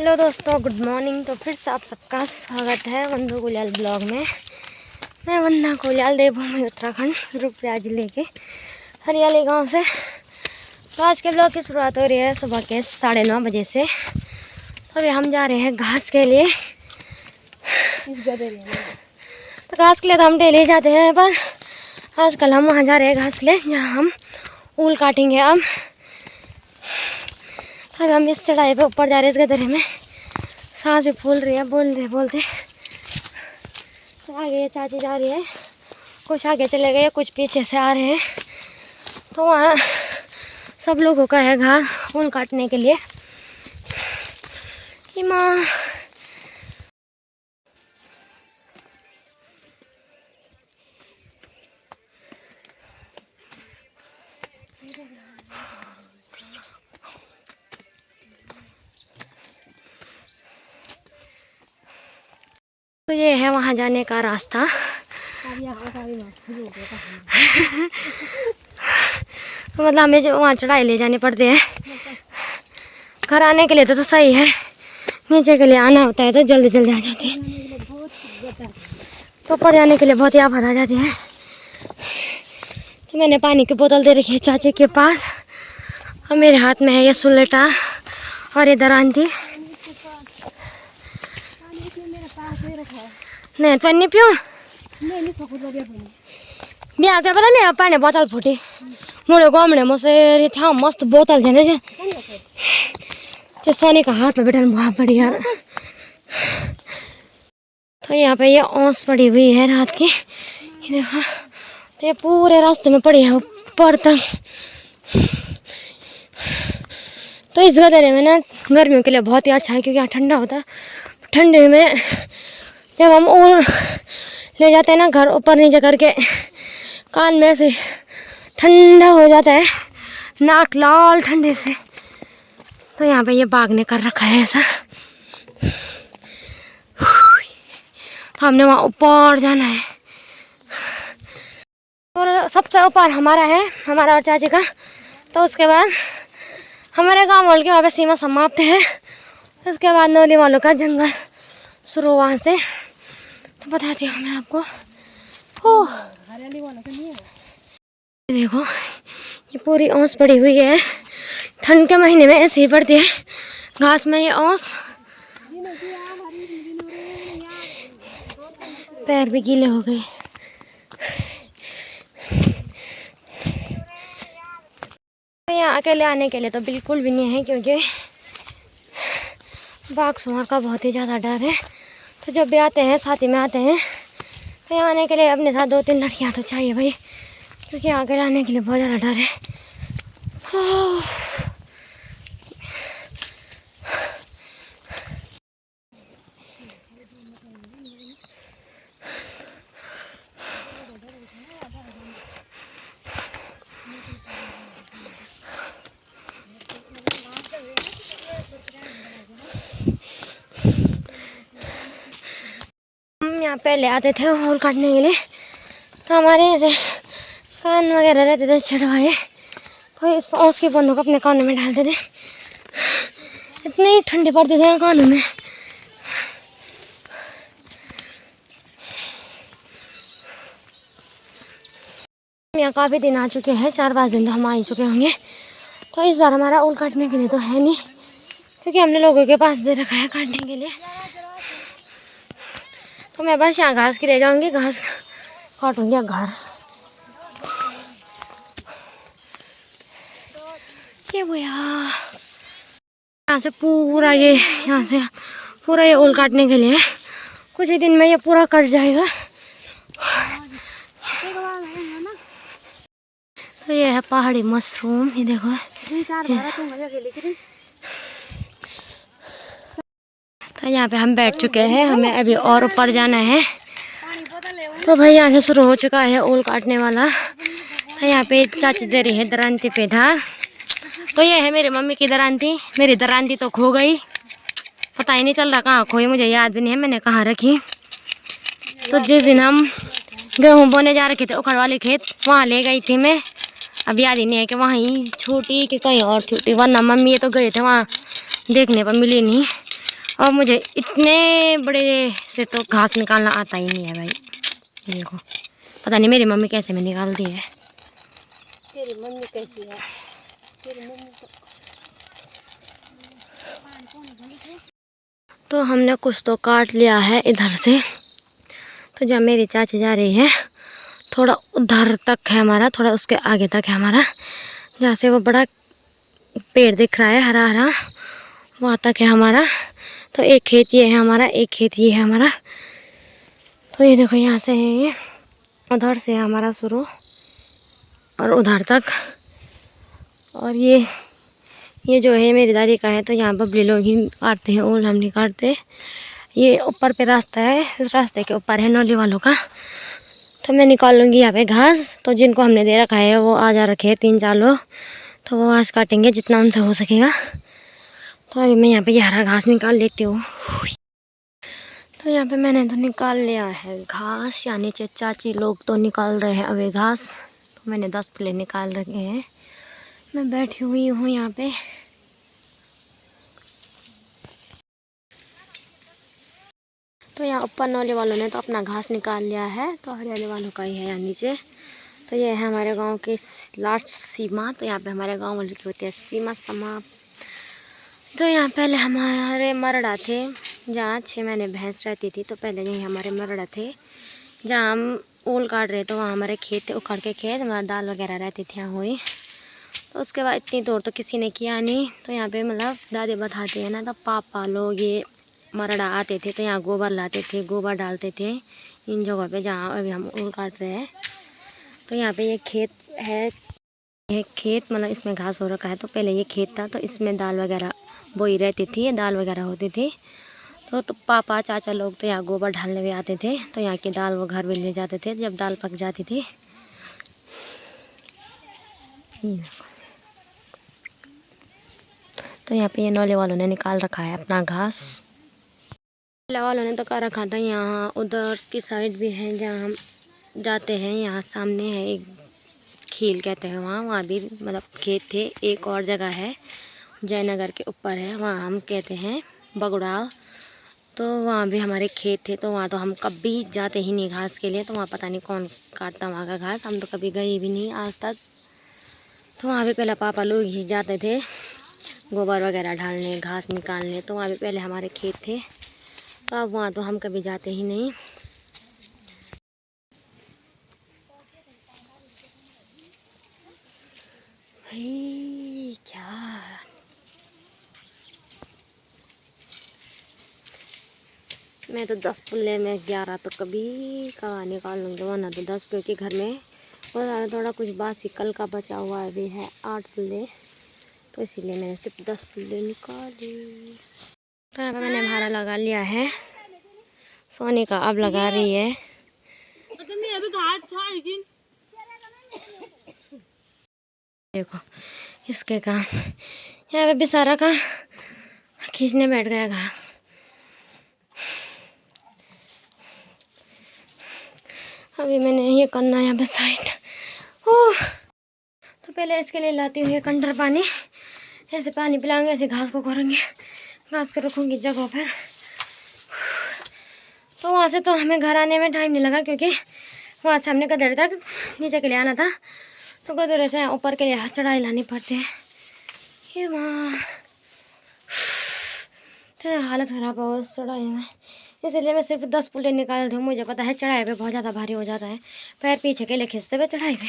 Hello दोस्तों, good morning. तो फिर से आप सबका स्वागत है वंदू कुलियाल ब्लॉग में। मैं वंदा कुलियाल देवभूमि उत्तराखंड रुद्रप्रयाग जिले के हरियाली गांव से। तो आज के ब्लॉग की शुरुआत हो रही है सुबह के 9:30 बजे से। तो अभी हम जा रहे हैं घास के लिए। तो घास के लिए तो हम डेली जाते हैं, पर आजकल हम वहाँ जा रहे हैं घास के लिए जहाँ हम ऊल काटेंगे। अब हम इस चढ़ाई पे ऊपर जा रहे हैं, इस गदरे में सांस भी फूल रही है बोलते बोलते। तो आगे ये चाची जा रही है, कुछ आगे चले गए, कुछ पीछे से आ रहे हैं। तो वहाँ सब लोगों का है घास ऊन काटने के लिए। माँ तो ये है वहाँ जाने का रास्ता। तो मतलब हमें जो वहाँ चढ़ाई ले जाने पड़ते हैं। घर आने के लिए तो सही है, नीचे के लिए आना होता है तो जल्दी जल्दी आ जाते हैं। तो ऊपर जाने के लिए बहुत ही आफत आ जाती है। तो मैंने पानी की बोतल दे रखी है चाची के पास, और मेरे हाथ में है ये सुलेटा और ये दरांती। नहीं तो नहीं पियो बिहार तो पता नहीं पानी बोतल फूटी मुड़े गाँव मुझसे था मस्त बोतल है तो सोनी का हाथ में बैठा बहुत बढ़िया। तो यहाँ पे ये ओस पड़ी हुई है रात की, ये देखो। तो ये पूरे रास्ते में पड़ी है ऊपर तक। तो इस गदरे में ना गर्मियों के लिए बहुत ही अच्छा है, क्योंकि यहाँ ठंडा होता है। ठंडे में जब हम ऊन ले जाते हैं ना घर ऊपर नीचे करके, कान में से ठंडा हो जाता है, नाक लाल ठंडे से। तो यहाँ पे ये बाघ ने कर रखा है ऐसा। तो हमने वहाँ ऊपर जाना है, और सबसे ऊपर हमारा है, हमारा और चाची का। तो उसके बाद हमारे गांव वालों की वहाँ पे सीमा समाप्त है। उसके बाद नौली वालों का जंगल शुरू वहाँ से। तो बताती हूँ मैं आपको। देखो ये पूरी ओस पड़ी हुई है, ठंड के महीने में ऐसे ही पड़ती है घास में ये ओस। पैर भी गीले हो गए। यहाँ अकेले आने के लिए तो बिल्कुल भी नहीं है, क्योंकि बाघ सुअर का बहुत ही ज़्यादा डर है। तो जब भी आते हैं साथी में आते हैं, तो यहाँ आने के लिए अपने साथ 2-3 लड़कियाँ तो चाहिए भाई, क्योंकि यहाँ अकेले आने के लिए बहुत ज़्यादा डर है। यहाँ पहले आते थे ऊल काटने के लिए, तो हमारे ऐसे कान वगैरह रहते थे छड़वाए, तो इस ओस की बंदूक अपने कानों में डालते थे। इतनी ठंडी पड़ती थी कानों में। यहाँ काफ़ी दिन आ चुके हैं, 4-5 दिन तो हम आ ही चुके होंगे। तो इस बार हमारा ऊल काटने के लिए तो है नहीं, क्योंकि हमने लोगों के पास दे रखा है काटने के लिए। तो मैं बस यहाँ घास के ले जाऊंगी, घास काटूंगी घर। ये वो यहाँ से पूरा यहाँ से पूरा ये ऊल काटने के लिए कुछ ही दिन में ये पूरा कट जाएगा। तो ये है पहाड़ी मशरूम, ये देखो। तो यहाँ पे हम बैठ चुके हैं, हमें अभी और ऊपर जाना है। तो भाई यहाँ से शुरू हो चुका है ऊल काटने वाला। तो यहाँ पे चाची दे रही है दरांती पे धार। तो ये है मेरी मम्मी की दरांती। मेरी दरांती तो खो गई, पता ही नहीं चल रहा कहाँ खोई, मुझे याद भी नहीं है मैंने कहाँ रखी। तो जिस दिन हम गेहूँ बोने जा रखे थे उखड़ वाले खेत, वहाँ ले गई थी मैं। अब याद ही नहीं है कि वहाँ ही छूटी कि कहीं और छूटी, वरना मम्मी ये तो गए थे वहाँ देखने पर मिली नहीं। और मुझे इतने बड़े से तो घास निकालना आता ही नहीं है भाई। ये देखो, पता नहीं मेरी मम्मी कैसे में निकालती है। तेरी मम्मी कैसी है? तेरी मम्मी तो हमने कुछ तो काट लिया है इधर से। तो जब मेरी चाची जा रही है थोड़ा उधर तक है हमारा, थोड़ा उसके आगे तक है हमारा, जहाँ से वो बड़ा पेड़ दिख रहा है हरा हरा, वहाँ तक है हमारा। तो एक खेत ये है हमारा, एक खेत ये है हमारा। तो ये देखो यहाँ से है ये, उधर से है हमारा शुरू और उधर तक। और ये जो है मेरी दादी का है। तो यहाँ बबली लोग ही काटते हैं, ओल हम नहीं काटते। ये ऊपर पे रास्ता है, इस रास्ते के ऊपर है नौली वालों का। तो मैं निकाल लूँगी यहाँ पे घास। तो जिनको हमने दे रखा है वो आ जा रखे हैं 3-4 लोग, तो वो घास काटेंगे जितना उनसे हो सकेगा। तो अभी मैं यहाँ पे ये हरा घास निकाल लेती हूँ। तो यहाँ पे मैंने तो निकाल लिया है घास, या नीचे चाची लोग तो निकाल रहे हैं अभी घास। तो मैंने 10 प्लेट निकाल रखे हैं। मैं बैठी हुई हूँ यहाँ पे। तो यहाँ ऊपर नौले वालों ने तो अपना घास निकाल लिया है, तो हरियाली वालों का ही है यहाँ नीचे। तो ये है हमारे गांव की लास्ट सीमा। तो यहाँ पे हमारे गांव वाले की होती है सीमा समाप्त। तो यहाँ पहले हमारे मरड़ा थे, जहाँ 6 महीने भैंस रहती थी। तो पहले यहीं हमारे मरड़ा थे, जहाँ हम ओल काट रहे थे वहाँ हमारे खेत थे, उखड़ के खेत, हमारा दाल वगैरह रहती थी यहाँ हुई। तो उसके बाद इतनी दूर तो किसी ने किया नहीं। तो यहाँ पे मतलब दादी बताते हैं ना, तो पापा लोग ये मरड़ा आते थे तो यहाँ गोबर लाते थे, गोबर डालते थे इन जगहों पे जहाँ अभी हम ओल काट रहे हैं। तो यहाँ पे ये खेत है, ये खेत मतलब इसमें घास हो रखा है। तो पहले ये खेत था, तो इसमें दाल वगैरह बोई रहती थी, ये दाल वगैरह होती थी। तो पापा चाचा लोग तो यहाँ गोबर ढालने भी आते थे। तो यहाँ की दाल वो घर में ले जाते थे जब दाल पक जाती थी। तो यहाँ पे ये नौले वालों ने निकाल रखा है अपना घास। नौले वालों ने तो कर रखा था। यहाँ उधर की साइड भी है जहाँ हम जाते हैं, यहाँ सामने है एक खील कहते हैं, वहाँ भी मतलब खेत थे। एक और जगह है जयनगर के ऊपर है, वहाँ हम कहते हैं बगुड़ाल। तो वहाँ भी हमारे खेत थे। तो वहाँ तो हम कभी जाते ही नहीं घास के लिए। तो वहाँ पता नहीं कौन काटता वहाँ का घास, हम तो कभी गए भी नहीं आज तक। तो वहाँ भी पहले पापा लोग ही जाते थे गोबर वगैरह ढालने, घास निकालने। तो वहाँ भी पहले हमारे खेत थे। तो अब वहाँ तो हम कभी जाते ही नहीं। भाई क्या, मैं तो 10 पुल्ले में 11 तो कभी कहाँ निकाल लूँगी, वरना तो 10, क्योंकि घर में और थोड़ा कुछ बासी कल का बचा हुआ भी है 8 पुल्ले। तो इसीलिए मैंने सिर्फ 10 पुल्ले निकाली। तो यहाँ पर मैंने भाड़ा लगा लिया है, सोने का अब लगा रही है। देखो इसके काम, यहाँ पे बेचारा का खींचने बैठ गया घास। अभी मैंने ये करना है यहाँ पे साइड। ओह, तो पहले इसके लिए लाती हूँ ये कंडर पानी, ऐसे पानी पिलाऊंगी, ऐसे घास को करूँगी, घास को रखूँगी जगह पर। तो वहाँ से तो हमें घर आने में टाइम नहीं लगा, क्योंकि वहाँ से हमने गदर तक नीचे के लिए आना था। तो गदर से ऊपर के लिए चढ़ाई लानी पड़ती है। ये माँ तो हालत ख़राब हो उस चढ़ाई में, इसलिए मैं सिर्फ 10 पुल्ले निकाल दूँ। मुझे पता है चढ़ाई पे बहुत ज़्यादा भारी हो जाता है, पैर पीछे के लिए खींचते हुए चढ़ाई पे।